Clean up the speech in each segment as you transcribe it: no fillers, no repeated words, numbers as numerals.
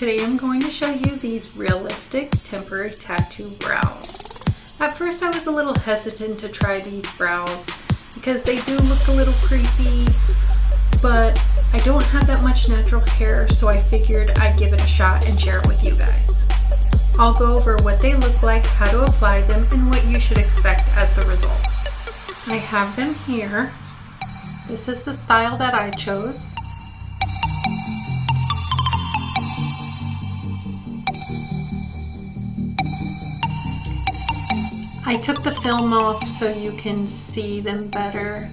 Today I'm going to show you these realistic temporary tattoo brows. At first I was a little hesitant to try these brows because they do look a little creepy, but I don't have that much natural hair, so I figured I'd give it a shot and share it with you guys. I'll go over what they look like, how to apply them, and what you should expect as the result. I have them here. This is the style that I chose. I took the film off so you can see them better,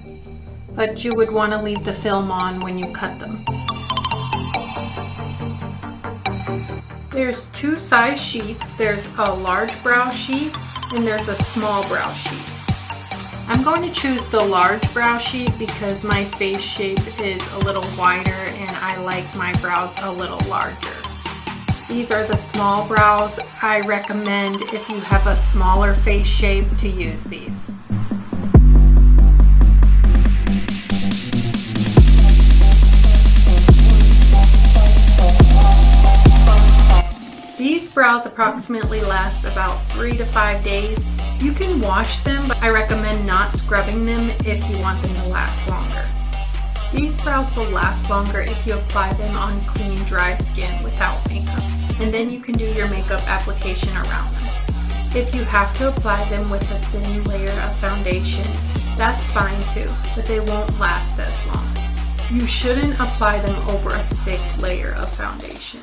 but you would want to leave the film on when you cut them. There's two size sheets. There's a large brow sheet and there's a small brow sheet. I'm going to choose the large brow sheet because my face shape is a little wider and I like my brows a little larger. These are the small brows. I recommend if you have a smaller face shape to use these. These brows approximately last about 3 to 5 days. You can wash them, but I recommend not scrubbing them if you want them to last longer. These brows will last longer if you apply them on clean, dry skin without makeup, and then you can do your makeup application around them. If you have to apply them with a thin layer of foundation, that's fine too, but they won't last as long. You shouldn't apply them over a thick layer of foundation.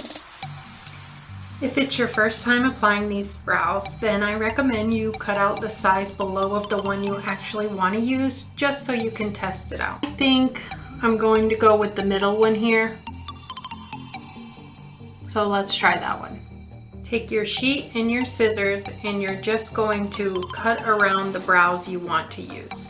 If it's your first time applying these brows, then I recommend you cut out the size below of the one you actually want to use, just so you can test it out. I think I'm going to go with the middle one here. So let's try that one. Take your sheet and your scissors and you're just going to cut around the brows you want to use.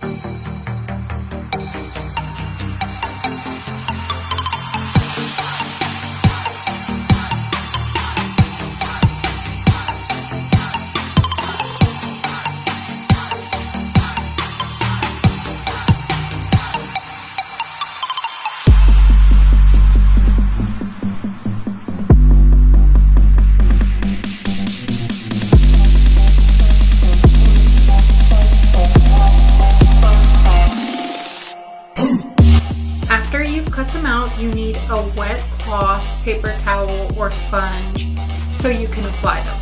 After you've cut them out, you need a wet cloth, paper towel, or sponge so you can apply them.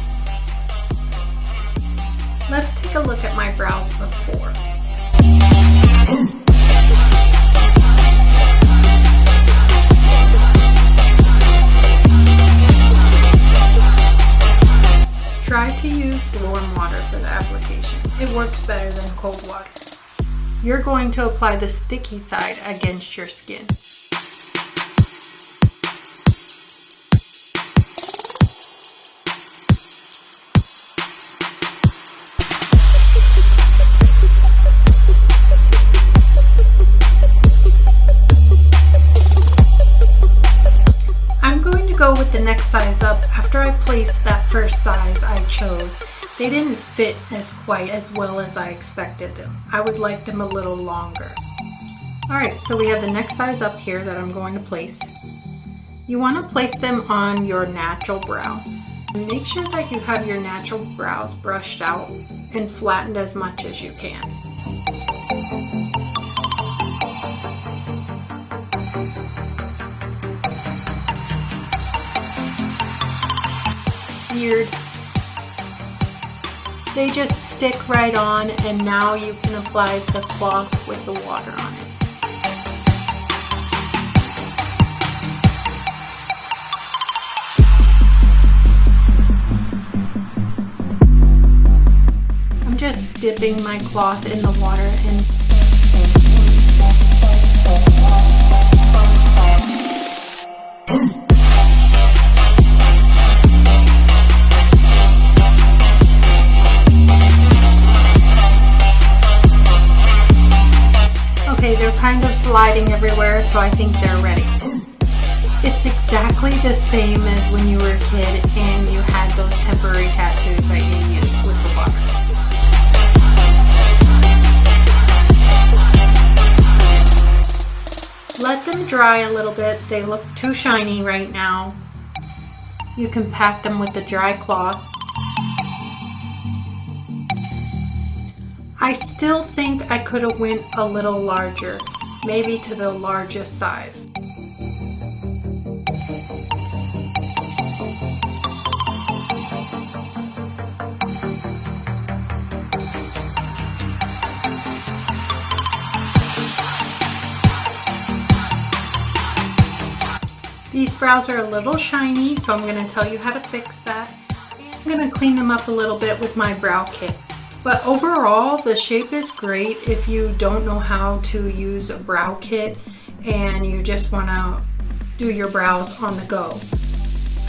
Let's take a look at my brows before. Try to use warm water for the application. It works better than cold water. You're going to apply the sticky side against your skin. I'm going to go with the next size up. After I placed that first size I chose, they didn't fit as quite as well as I expected them. I would like them a little longer. Alright, so we have the next size up here that I'm going to place. You want to place them on your natural brow. Make sure that you have your natural brows brushed out and flattened as much as you can. Weird. They just stick right on, and now you can apply the cloth with the water on it. I'm just dipping my cloth in the water and okay, they're kind of sliding everywhere, so I think they're ready. It's exactly the same as when you were a kid and you had those temporary tattoos that you used with the water. Let them dry a little bit. They look too shiny right now. You can pat them with a dry cloth. I still think I could have went a little larger, maybe to the largest size. These brows are a little shiny, so I'm going to tell you how to fix that. I'm going to clean them up a little bit with my brow kit. But overall, the shape is great if you don't know how to use a brow kit and you just want to do your brows on the go.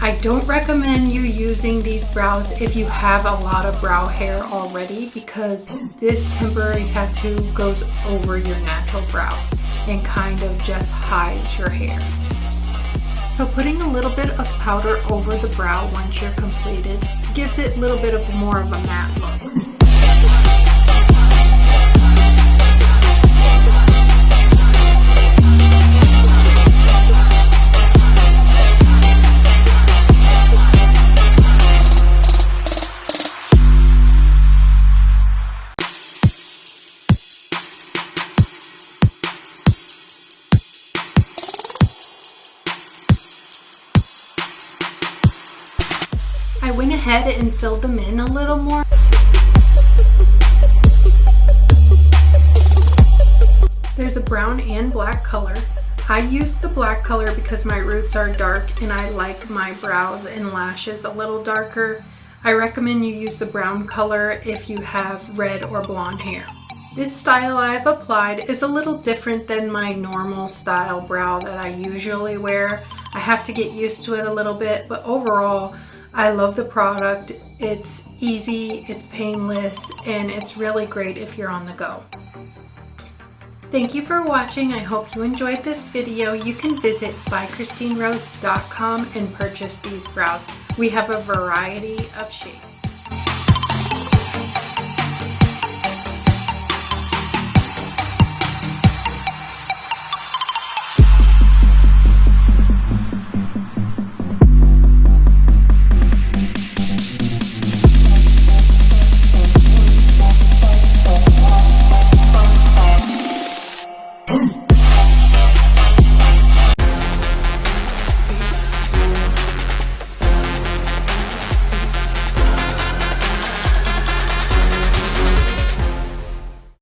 I don't recommend you using these brows if you have a lot of brow hair already, because this temporary tattoo goes over your natural brows and kind of just hides your hair. So putting a little bit of powder over the brow once you're completed gives it a little bit of more of a matte look. I went ahead and filled them in a little more. There's a brown and black color. I used the black color because my roots are dark and I like my brows and lashes a little darker. I recommend you use the brown color if you have red or blonde hair. This style I've applied is a little different than my normal style brow that I usually wear. I have to get used to it a little bit, but overall, I love the product. It's easy, it's painless, and it's really great if you're on the go. Thank you for watching. I hope you enjoyed this video. You can visit bychristinerose.com and purchase these brows. We have a variety of shapes.